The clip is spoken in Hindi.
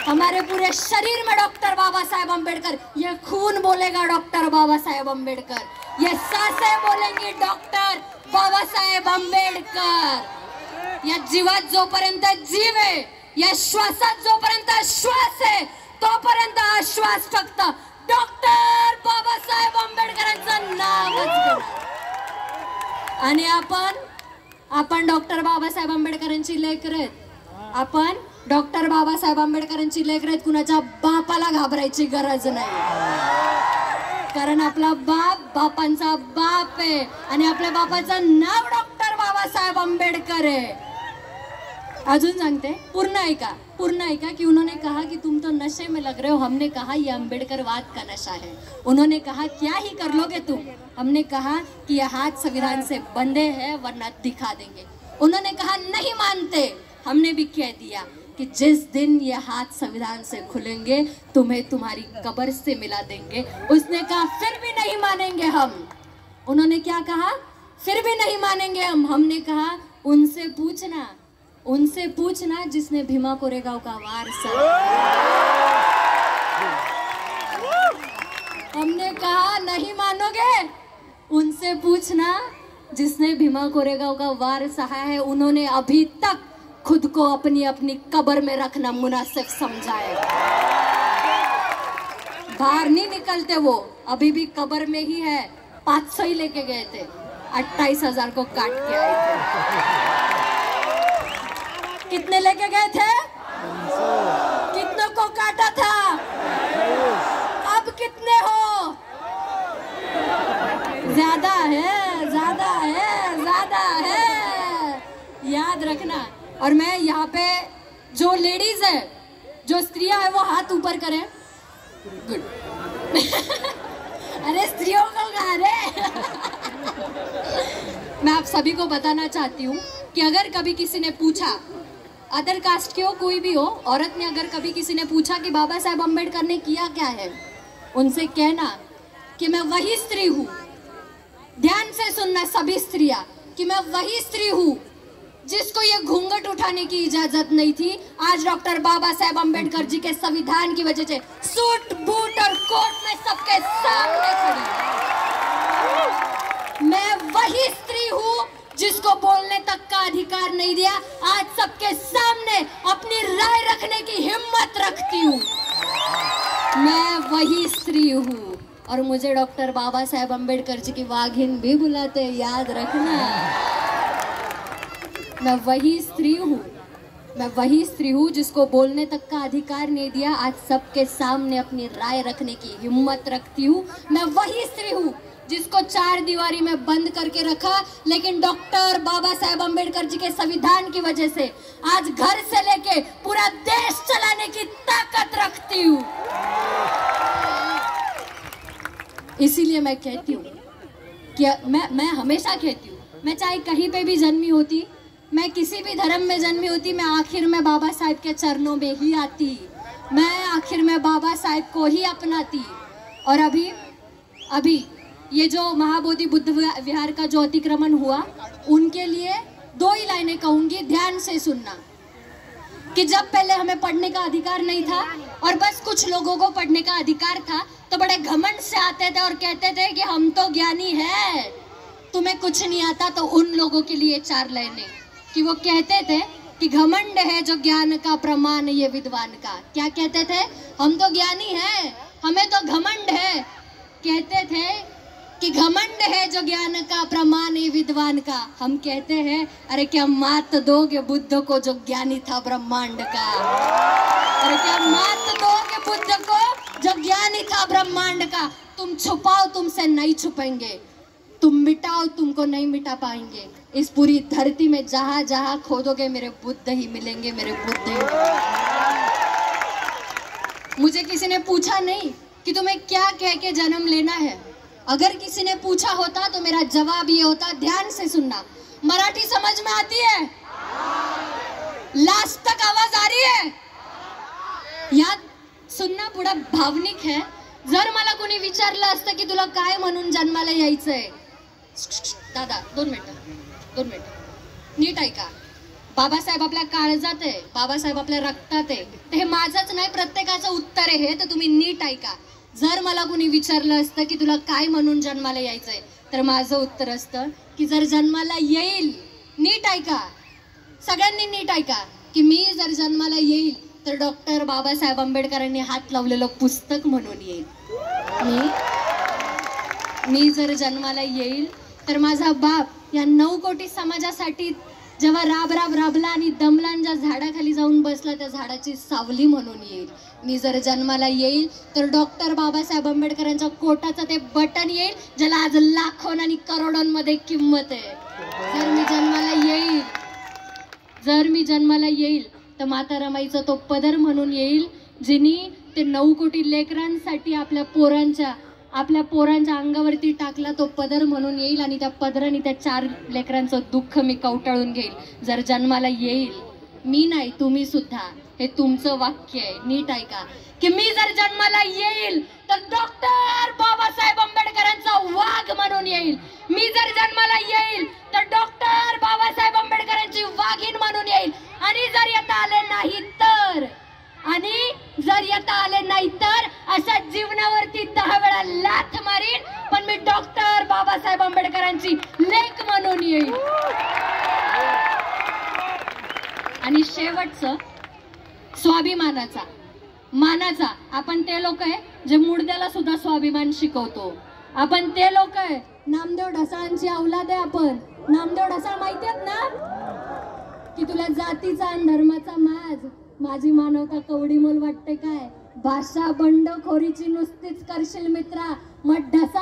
हमारे पूरे शरीर में डॉक्टर बाबा साहेब अम्बेडकर, ये खून बोलेगा डॉक्टर बाबा साहेब अम्बेडकर, ये सांसें बोलेंगी डॉक्टर बाबा साहेब अम्बेडकर। या जीवात जोपर्यंत जीव आहे, या श्वासात जोपर्यंत श्वास आहे, तोपर्यंत श्वास फक्त डॉक्टर बाबासाहेब आंबेडकरांचं नावच घेणार। आणि आपण डॉक्टर बाबासाहेब आंबेडकरांची लेकरं आहेत, आपण डॉक्टर बाबासाहेब आंबेडकरांची लेकरं आहेत। कुणाच्या बापाला घाबरायची गरज नाही, कारण आपला बाप बापांचा बाप आहे आणि आपल्या बापाचं नाव डॉक्टर बाबासाहेब आंबेडकर है। अजून सांगते, पूर्ण ऐका कि उन्होंने कहा कि तुम तो नशे में लग रहे हो। हमने कहा ये अम्बेडकरवाद का नशा है। उन्होंने कहा क्या ही कर लोगे तुम। हमने कहा कि ये हाथ संविधान से बंधे हैं वरना दिखा देंगे। उन्होंने कहा नहीं मानते। हमने भी कह दिया कि जिस दिन ये हाथ संविधान से खुलेंगे तुम्हें तुम्हारी कब्र से मिला देंगे। उसने कहा फिर भी नहीं मानेंगे हम। उन्होंने क्या कहा, फिर भी नहीं मानेंगे हम। हमने कहा उनसे पूछना जिसने भीमा कोरेगांव का वार सहा। हमने कहा नहीं मानोगे, उनसे पूछना जिसने भीमा कोरेगांव का वार सहा है। उन्होंने अभी तक खुद को अपनी अपनी कब्र में रखना मुनासिब समझा है। बाहर नहीं निकलते, वो अभी भी कब्र में ही है। 500 ही लेके गए थे, 28,000 को काट के आए थे। कितने लेके गए थे? कितनों को काटा था? अब कितने हो? ज्यादा है, ज्यादा है, ज्यादा है, याद रखना। और मैं यहाँ पे जो लेडीज है, जो स्त्रियां है, वो हाथ ऊपर करें। गुड। अरे स्त्रियों को कहा रे। मैं आप सभी को बताना चाहती हूँ कि अगर कभी किसी ने पूछा, अदर कास्ट के हो कोई भी हो, औरत ने अगर कभी किसी ने पूछा कि बाबा साहेब अम्बेडकर ने किया क्या है, उनसे कहना कि मैं वही स्त्री हूँ। ध्यान से सुनना सभी स्त्रियां, कि मैं वही स्त्री हूँ जिसको ये घूंघट उठाने की इजाजत नहीं थी। आज डॉक्टर बाबा साहेब अम्बेडकर जी के संविधान की वजह से सूट बूट और कोट में सबके सामने खड़ी। मैं वही स्त्री हूँ जिसको बोलने तक का अधिकार नहीं दिया, आज सबके सामने अपनी राय रखने की हिम्मत रखती हूँ। मैं वही स्त्री हूँ और मुझे डॉक्टर बाबा साहेब अम्बेडकर जी की वाघिन भी बुलाते, याद रखना। मैं वही स्त्री हूँ जिसको बोलने तक का अधिकार नहीं दिया, आज सबके सामने अपनी राय रखने की हिम्मत रखती हूँ। मैं वही स्त्री हूँ जिसको 4 दीवारी में बंद करके रखा, लेकिन डॉक्टर बाबा साहेब अम्बेडकर जी के संविधान की वजह से आज घर से लेके पूरा देश चलाने की ताकत रखती हूँ। इसीलिए मैं कहती हूँ कि मैं हमेशा कहती हूँ, मैं चाहे कहीं पे भी जन्मी होती, मैं किसी भी धर्म में जन्मी होती, मैं आखिर में बाबा साहेब के चरणों में ही आती, मैं आखिर में बाबा साहेब को ही अपनाती। और अभी ये जो महाबोधि बुद्ध विहार का जो अतिक्रमण हुआ, उनके लिए 2 ही लाइनें कहूंगी, ध्यान से सुनना। कि जब पहले हमें पढ़ने का अधिकार नहीं था और बस कुछ लोगों को पढ़ने का अधिकार था, तो बड़े घमंड से आते थे और कहते थे कि हम तो ज्ञानी हैं, तुम्हें कुछ नहीं आता। तो उन लोगों के लिए 4 लाइनें, कि वो कहते थे कि घमंड है जो ज्ञान का प्रमाण ये विद्वान का। क्या कहते थे? हम तो ज्ञानी हैं, हमें तो घमंड है। कहते थे कि घमंड है जो ज्ञान का प्रमाण ये विद्वान का। हम कहते हैं अरे क्या मात दोगे बुद्ध को जो ज्ञानी था ब्रह्मांड का। अरे क्या मात दोगे बुद्ध को जो ज्ञानी था ब्रह्मांड का। तुम छुपाओ, तुमसे नहीं छुपेंगे, तुम मिटाओ, तुमको नहीं मिटा पाएंगे। इस पूरी धरती में जहां जहां खोदोगे मेरे बुद्ध ही मिलेंगे, मेरे बुद्ध ही। मुझे किसी ने पूछा नहीं कि तुम्हें क्या कह के जन्म लेना है। अगर किसी ने पूछा होता तो मेरा जवाब ये होता, ध्यान से सुनना। मराठी समझ में आती है? लास्ट तक आवाज आ रही है? याद सुनना, पुढे भावनिक है। जर मला कोणी विचारलं असतं की तुला काय म्हणून जन्माला यायचंय, दादा 2 मिनिटं नीट ऐका। बाबासाहेब आपल्या काळजात आहे, बाबासाहेब आपल्या रक्तात आहे. तर हे माझंच नाही, प्रत्येकाचं उत्तर आहे हे. तर तुम्ही नीट ऐका. जर मला कुणी विचारलं असतं की तुला काय म्हणून जन्माला यायचंय, तर माझं उत्तर असतं की जर जन्माला येईल, नीट ऐका सगळ्यांनी, नीट ऐका, की मी जर जन्माला येईल तर डॉक्टर बाबासाहेब आंबेडकरांनी हात लावलेलं पुस्तक म्हणून येईल. मी जर जन्माला येईल तर माझा बाप या 9 कोटी समाजासाठी जेव्हा राबला आणि दमला आणि ज्या झाडाखाली जाऊन बसला त्या झाडाची सावली म्हणून येईल. मी जर जन्माला येईल तर डॉक्टर बाबासाहेब आंबेडकरांच्या कोटाचं ते बटन येईल ज्याला आज लाखों आणि करोडोंमध्ये किंमत आहे. जर मी जन्माला येईल तर माता रमाईचा तो पदर म्हणून येईल, जिनी ते 9 कोटी लेकरांसाठी आपल्या पोरांच्या अंगावरती टाकला तो पदर म्हणून येईल. आणि त्या पदराने त्या 4 लेकरांचं दुःख मी कवटाळून घेईल. जर जन्माला येईल, मी नाही तुम्ही सुद्धा, हे तुमचं वाक्य आहे, नीट ऐका, की मी जर जन्माला येईल तर डॉक्टर बाबासाहेब आंबेडकरांचा वाघ म्हणून येईल. मी जर जन्माला येईल तर डॉक्टर बाबासाहेब आंबेडकरांची वाघीण म्हणून येईल. आणि जर येता आले नाही तर अशा जीवनावरती 10 वेळा लाथ मारीन, पण मी डॉक्टर बाबासाहेब आंबेडकरांची लेक म्हणून येईल. आणि शेवटचं स्वाभिमानाचा, मानाचा, आपण ते लोक आहे जे मुडद्याला सुद्धा स्वाभिमान शिकवतो. आपण ते लोक आहे, नामदेव ढसाळांची औलाद आहे आपण. नामदेव ढसाळ माहिती आहेत ना, की तुला जातीचा आणि धर्माचा माझी मानवता कवडीमोल वाटते काय? भाषा बंडखोरीची नुसतीच करशील मित्रा, मग ढसा